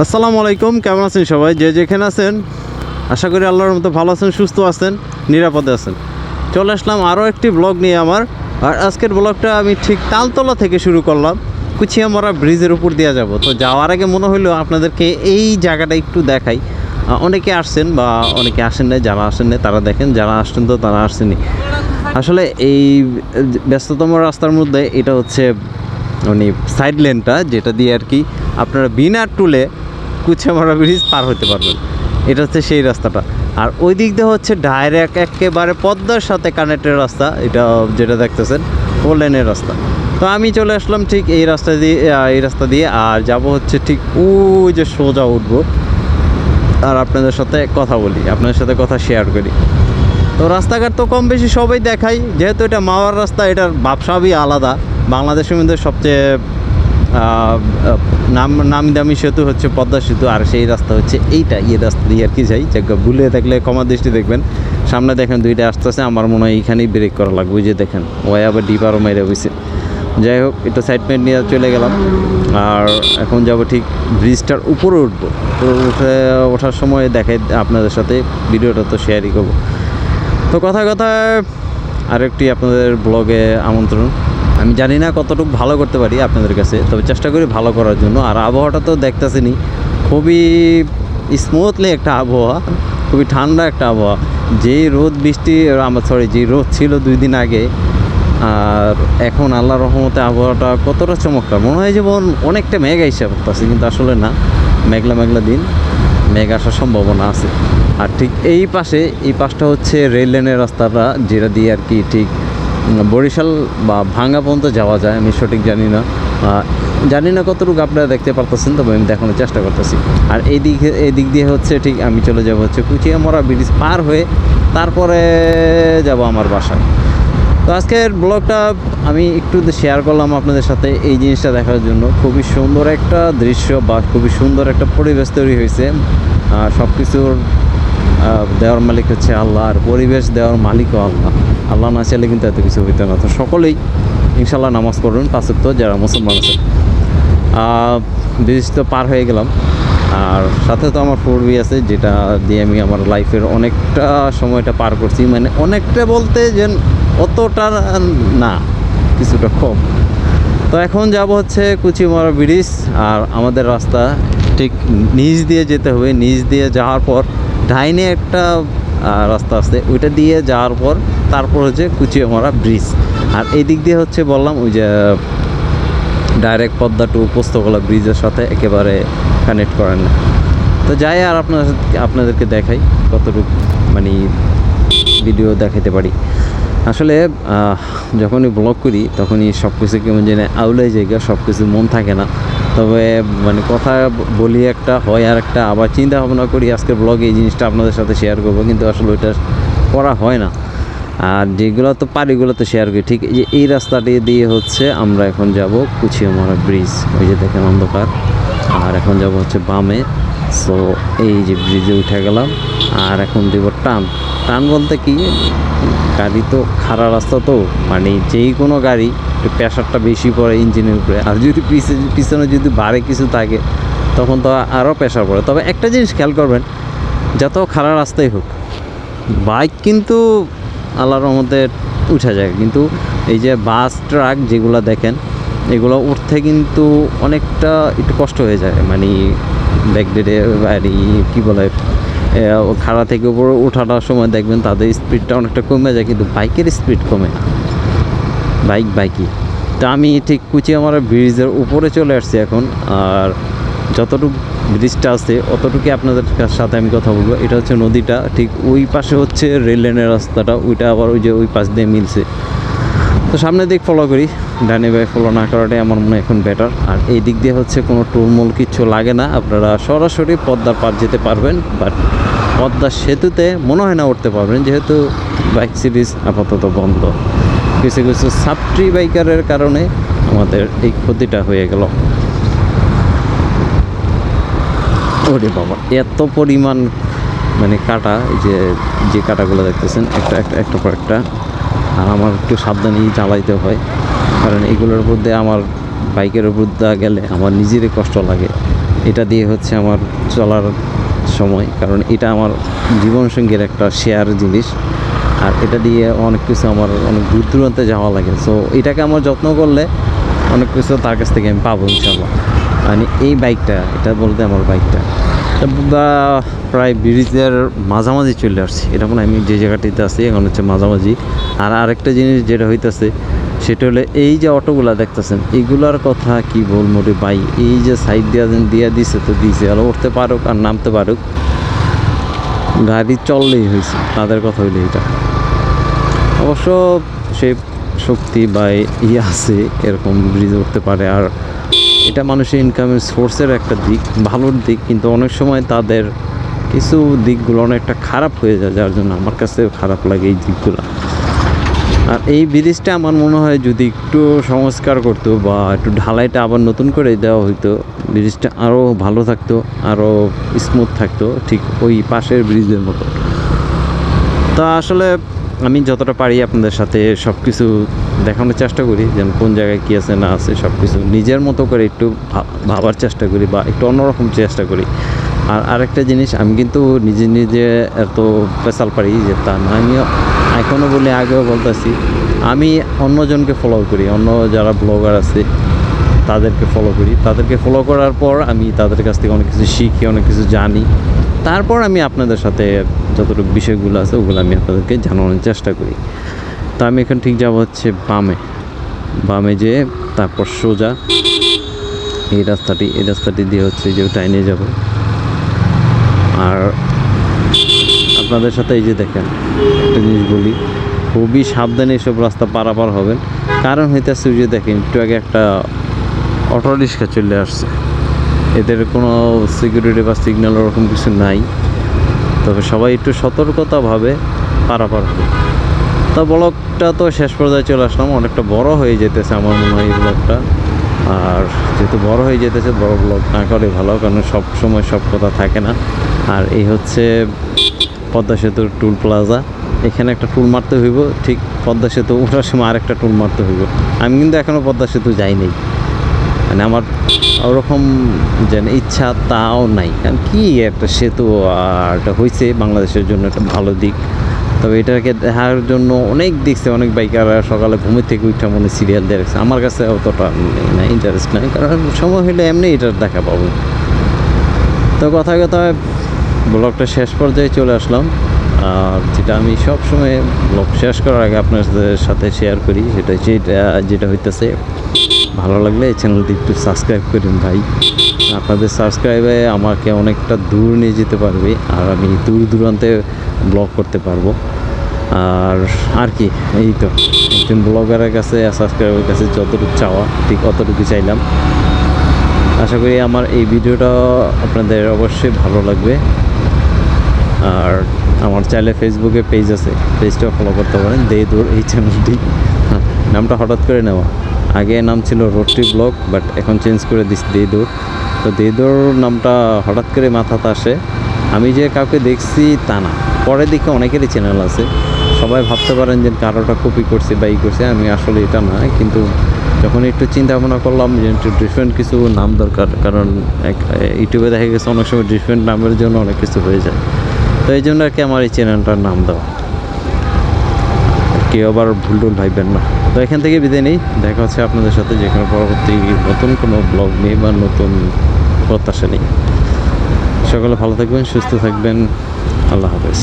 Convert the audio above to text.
আসসালামু আলাইকুম, কেমন আছেন সবাই? যে যেখানে আছেন আশা করি আল্লাহর মতো ভালো আছেন, সুস্থ আছেন, নিরাপদে আছেন। চলে আসলাম আরও একটি ব্লগ নিয়ে আমার। আর আজকের ব্লগটা আমি ঠিক তালতলা থেকে শুরু করলাম, কুচিয়ামরা ব্রিজের উপর দিয়ে যাব। তো যাওয়ার আগে মনে হলো আপনাদেরকে এই জায়গাটা একটু দেখাই। অনেকে আসছেন বা অনেকে আসেন না, যারা আসেন না তারা দেখেন, যারা আসছেন তো তারা আসছেনই। আসলে এই ব্যস্ততম রাস্তার মধ্যে এটা হচ্ছে মানে সাইড লেনটা, যেটা দিয়ে আর কি আপনারা বিনা টুলে কুচিয়ামরা ব্রিজ পার হতে পারবেন। এটা হচ্ছে সেই রাস্তাটা। আর ওই দিক দিয়ে হচ্ছে ডাইরেক্ট একেবারে পদ্মার সাথে কানেক্টেড রাস্তা, এটা যেটা দেখতেছেন 4 লেনের রাস্তা। তো আমি চলে আসলাম ঠিক এই রাস্তা দিয়ে আর যাব হচ্ছে ঠিক ওই যে সোজা উঠবো আর আপনাদের সাথে কথা বলি, আপনাদের সাথে কথা শেয়ার করি। তো রাস্তাঘাট তো কম বেশি সবাই দেখাই, যেহেতু এটা মাওয়ার রাস্তা, এটার ভাবসাবই আলাদা। বাংলাদেশের মধ্যে সবচেয়ে নামি দামি সেতু হচ্ছে পদ্মা সেতু, আর সেই রাস্তা হচ্ছে এইটা। রাস্তা দিয়ে আর কি যাই, ভুলে থাকলে ক্ষমা দৃষ্টি দেখবেন। সামনে দেখেন দুইটা আসতেছে, আমার মনে হয় এইখানেই ব্রেক করা লাগবে। ওই যে দেখেন ওই আবার ডিপারও মেরে হয়েছে। যাই হোক, এটা সাইড মেট নিয়ে চলে গেলাম আর এখন যাব ঠিক ব্রিজটার উপরে উঠবো। তো ওঠার সময় দেখাই আপনাদের সাথে, ভিডিওটা তো শেয়ারই করবো। তো কথায় আরেকটি আপনাদের ব্লগে আমন্ত্রণ। আমি জানি না কতটুকু ভালো করতে পারি আপনাদের কাছে, তবে চেষ্টা করি ভালো করার জন্য। আর আবহাওয়াটা তো দেখতেছেনই, খুবই স্মুথলি একটা আবহাওয়া, খুবই ঠান্ডা একটা আবহাওয়া। যেই রোদ বৃষ্টি যেই রোদ ছিল 2 দিন আগে, আর এখন আল্লাহর রহমতে আবহাওয়াটা কতটা চমৎকার। মনে হয় যেমন অনেকটা মেঘ আইসা পড়তেছে, কিন্তু আসলে না, মেঘলা দিন, মেঘ আসার সম্ভাবনা আছে। আর ঠিক এই পাশটা হচ্ছে রেল লাইনের রাস্তাটা, যেটা দিয়ে আর কি ঠিক বরিশাল বা ভাঙ্গা পর্যন্ত যাওয়া যায়। আমি সঠিক জানি না কতটুকু আপনারা দেখতে পারতেছেন, তবে আমি দেখানোর চেষ্টা করতেছি। আর এই দিক দিয়ে হচ্ছে ঠিক আমি চলে যাব হচ্ছে কুচিয়ামরা ব্রিজ পার হয়ে, তারপরে যাব আমার বাসায়। তো আজকের ব্লগটা আমি একটু শেয়ার করলাম আপনাদের সাথে এই জিনিসটা দেখার জন্য। খুবই সুন্দর একটা দৃশ্য বা খুবই সুন্দর একটা পরিবেশ তৈরি হয়েছে। সব কিছুর দেওয়ার মালিক হচ্ছে আল্লাহ, আর পরিবেশ দেওয়ার মালিকও আল্লাহ। আল্লাহ না চাইলে কিন্তু এত কিছু হইতো না। তো সকলেই ইনশাল্লাহ নামাজ পড়বেন 5 ওয়াক্ত, যারা মুসলমান আছে। ব্রিজ তো পার হয়ে গেলাম, আর সাথে তো আমার 4B আছে, যেটা দিয়ে আমি আমার লাইফের অনেকটা সময়টা পার করছি। মানে অনেকটা বলতে যে অতটা না, কিছুটা কম। তো এখন যাব হচ্ছে কুচিয়ামরা ব্রিজ, আর আমাদের রাস্তা ঠিক নিচ দিয়ে যেতে হবে। নিচ দিয়ে যাওয়ার পর ডাইনে একটা রাস্তা আছে, ওইটা দিয়ে যাওয়ার পর তারপর হচ্ছে কুচিয়ামরা ব্রিজ। আর এই দিক দিয়ে হচ্ছে বললাম ওই যে ডাইরেক্ট পদ্মা টু পোস্তগোলা ব্রিজের সাথে একেবারে কানেক্ট করেন না। তো যাই, আর আপনাদেরকে দেখাই কতটুকু মানে ভিডিও দেখাতে পারি। আসলে যখনই ব্লগ করি তখনই সব কিছু কেমন যেন আউলাই জায়গা, সব কিছু মন থাকে না। তবে মানে কথা বলি একটা, হয় আর একটা, আবার চিন্তা ভাবনা করি আজকের ব্লগে এই জিনিসটা আপনাদের সাথে শেয়ার করবো, কিন্তু আসলে ওইটা করা হয় না। আর যেগুলো তো পারি ওগুলো তো শেয়ার করি। ঠিক এই রাস্তাটি দিয়ে হচ্ছে আমরা এখন যাব কুচিয়ামরা ব্রিজ। ওই যে দেখেন অন্ধকার, আর এখন যাব হচ্ছে বামে। সো এই যে ব্রিজে উঠে গেলাম, আর এখন দেব টান বলতে কি, গাড়ি তো খারাপ রাস্তা, তো মানে যেই কোনো গাড়ি একটু প্রেশারটা বেশি পড়ে ইঞ্জিনের উপরে। আর যদি পিছনে যদি বাড়ে কিছু থাকে তখন তো আরও প্রেশার পড়ে। তবে একটা জিনিস খেয়াল করবেন, যত খারাপ রাস্তাই হোক, বাইক কিন্তু আল্লাহর রহমতে উঠা যায়, কিন্তু এই যে বাস ট্রাক যেগুলো দেখেন, এগুলো উঠতে কিন্তু অনেকটা একটু কষ্ট হয়ে যায়। মানে ব্যাকডেটে কী বলে, খাড়া থেকে উপরে ওঠানোর সময় দেখবেন তাদের স্পিডটা অনেকটা কমে যায়, কিন্তু বাইকের স্পিড কমে না, বাইকই। তো আমি ঠিক কুচিয়ামরা ব্রিজের উপরে চলে আসছি এখন, আর যতটুকু ব্রিজটা আছে অতটুকু আপনাদের সাথে আমি কথা বলবো। এটা হচ্ছে নদীটা, ঠিক ওই পাশে হচ্ছে রেল লাইনের রাস্তাটা, ওইটা আবার ওই যে ওই পাশ দিয়ে মিলছে। তো সামনের দিক ফলো করি, ডানে বাই ফলো না করাটাই আমার মনে হয় এখন বেটার। আর এই দিক দিয়ে হচ্ছে কোনো টোলমোল কিচ্ছু লাগে না, আপনারা সরাসরি পদ্মার পার যেতে পারবেন। বাট পদ্মার সেতুতে মনে হয় না উঠতে পারবেন, যেহেতু বাইক সিরিজ আপাতত বন্ধ। কিছু ছাত্রী বাইকারের কারণে আমাদের এই ক্ষতিটা হয়ে গেল। ওরে বাবা, এত পরিমাণ মানে কাটা, এই যে কাটাগুলো দেখতেছেন একটা পর একটা। আর আমার একটু সাবধানেই চালাইতে হয়, কারণ এগুলোর মধ্যে আমার বাইকের উপর গেলে আমার নিজেরই কষ্ট লাগে। এটা দিয়ে হচ্ছে আমার চলার সময়, কারণ এটা আমার জীবনসঙ্গীর একটা শেয়ার জিনিস। আর এটা দিয়ে অনেক কিছু আমার অনেক দূর দূরান্তে যাওয়া লাগে। সো এটাকে আমার যত্ন করলে অনেক কিছু তার কাছ থেকে আমি পাবো ইনশাল্লাহ। মানে এই বাইকটা, এটা বলতে আমার বাইকটা বা প্রায় ব্রিজের মাঝামাঝি চলে আসছি। এটা মানে আমি যে জায়গাটিতে আছি এখন হচ্ছে মাঝামাঝি। আর আরেকটা জিনিস যেটা হইতেছে সেটা হলো এই যে অটোগুলা দেখতেছেন, এইগুলার কথা কি বলবো রে ভাই। এই যে সাইড দিয়ে দিছে তো দিছে, আর উঠতে পারুক আর নামতে পারুক, গাড়ি চললেই হয়েছে, তাদের কথা হইলে এটা। অবশ্য সে শক্তি বা আছে এরকম ব্রিজে উঠতে পারে। আর এটা মানুষের ইনকামের সোর্সের একটা দিক, ভালোর দিক, কিন্তু অনেক সময় তাদের কিছু দিকগুলো অনেকটা খারাপ হয়ে যায়, যার জন্য আমার কাছে খারাপ লাগে এই দিকগুলো। আর এই ব্রিজটা আমার মনে হয় যদি একটু সংস্কার করতো বা একটু ঢালাইটা আবার নতুন করে দেওয়া হইতো, ব্রিজটা আরও ভালো থাকতো, আরও স্মুথ থাকতো, ঠিক ওই পাশের ব্রিজের মতো। তা আসলে আমি যতটা পারি আপনাদের সাথে সব কিছু দেখানোর চেষ্টা করি, যেন কোন জায়গায় কী আছে না আছে সব কিছু নিজের মতো করে একটু ভাবার চেষ্টা করি বা একটু অন্যরকম চেষ্টা করি। আর আরেকটা জিনিস, আমি কিন্তু নিজে নিজে এত পেশাল পারি যে তা না। আমি এখনও বলি, আগেও বলতেছি, আমি অন্যজনকে ফলো করি, অন্য যারা ব্লগার আছে তাদেরকে ফলো করি। তাদেরকে ফলো করার পর আমি তাদের কাছ থেকে অনেক কিছু শিখি, অনেক কিছু জানি। তারপর আমি আপনাদের সাথে যতটুকু বিষয়গুলো আছে ওগুলো আমি আপনাদেরকে জানানোর চেষ্টা করি। তা আমি এখন ঠিক যাব হচ্ছে বামে যেয়ে তারপর সোজা এই রাস্তাটি দিয়ে হচ্ছে যে টাইনে যাব। আর আপনাদের সাথে এই যে দেখেন একটা জিনিস বলি, খুবই সাবধানে এসব রাস্তা পারাপার হবেন। কারণ হইতেছে যে দেখেন একটু আগে একটা অটো রিক্সা চলে আসছে, এদের কোনো সিকিউরিটি বা সিগন্যাল ওরকম কিছু নাই। তবে সবাই একটু সতর্কতাভাবে পারাপার হবে। তা ব্লগটা তো শেষ পর্যায়ে চলে আসলাম, অনেকটা বড় হয়ে যেতেছে আমার মনে হয় এই ব্লগটা। আর যেহেতু বড় হয়ে যেতেছে, বড় ব্লগ না করে ভালো, কারণ সব সময় সব কথা থাকে না। আর এই হচ্ছে পদ্মা সেতুর টুল প্লাজা, এখানে একটা টুল মারতে হইব, ঠিক পদ্মা সেতু ওঠার সময় আরেকটা টুল মারতে হইব। আমি কিন্তু এখনও পদ্মা সেতু যাইনি, মানে আমার ওরকম যেন ইচ্ছা তাও নাই। কারণ কি একটা সেতু আর এটা হয়েছে বাংলাদেশের জন্য একটা ভালো দিক। তবে এটাকে দেখার জন্য অনেক দেখছে, অনেক বাইকাররা সকালে ঘুমের থেকে উঠে মনে সিরিয়াল দিয়ে রাখছে। আমার কাছে অতটা না ইন্টারেস্ট নাই, কারণ সময় হলে এমনি এটার দেখা পাবো। তো কথায় ব্লগটা শেষ পর্যায়ে চলে আসলাম। আর যেটা আমি সব সময় ব্লগ শেষ করার আগে আপনাদের সাথে শেয়ার করি, যেটা হইতেছে, ভালো লাগলে এই চ্যানেলটি একটু সাবস্ক্রাইব করুন ভাই। আপনাদের সাবস্ক্রাইবে আমাকে অনেকটা দূর নিয়ে যেতে পারবে, আর আমি দূর দূরান্তে ব্লগ করতে পারবো। আর কি, এই তো একজন ব্লগারের কাছে সাবস্ক্রাইবের কাছে যতটুকু চাওয়া ঠিক অতটুকু চাইলাম। আশা করি আমার এই ভিডিওটা আপনাদের অবশ্যই ভালো লাগবে। আর আমার চাইলে ফেসবুকে পেজ আছে, পেজটাও ফলো করতে পারেন, দেদূর এই চ্যানেলটি। নামটা হঠাৎ করে নেওয়া, আগে নাম ছিল রোডটি ব্লগ, বাট এখন চেঞ্জ করে দিচ্ছি দেদূর। তো দেদূর নামটা হঠাৎ করে মাথাতে আসে, আমি যে কাউকে দেখছি তা না, পরে দেখে অনেকেরই চ্যানেল আছে। সবাই ভাবতে পারেন যে কারোটা কপি করছে বা ই করছে, আমি আসলে এটা না। কিন্তু যখন একটু চিন্তা ভাবনা করলাম যে একটু ডিফারেন্ট কিছু নাম দরকার, কারণ ইউটিউবে দেখা গেছে অনেক সময় ডিফারেন্ট নামের জন্য অনেক কিছু হয়ে যায়। তো এই জন্য আর কি আমার এই চ্যানেলটার নাম দেওয়া, কেউ আবার ভুল ভাববেন না। তো এখান থেকে বিদায় নেই, দেখা হচ্ছে আপনাদের সাথে যে কোনো পরবর্তী নতুন কোনো ব্লগ নিয়ে বা নতুন প্রত্যাশা নেই। সকলে ভালো থাকবেন, সুস্থ থাকবেন, আল্লাহ হাফেজ।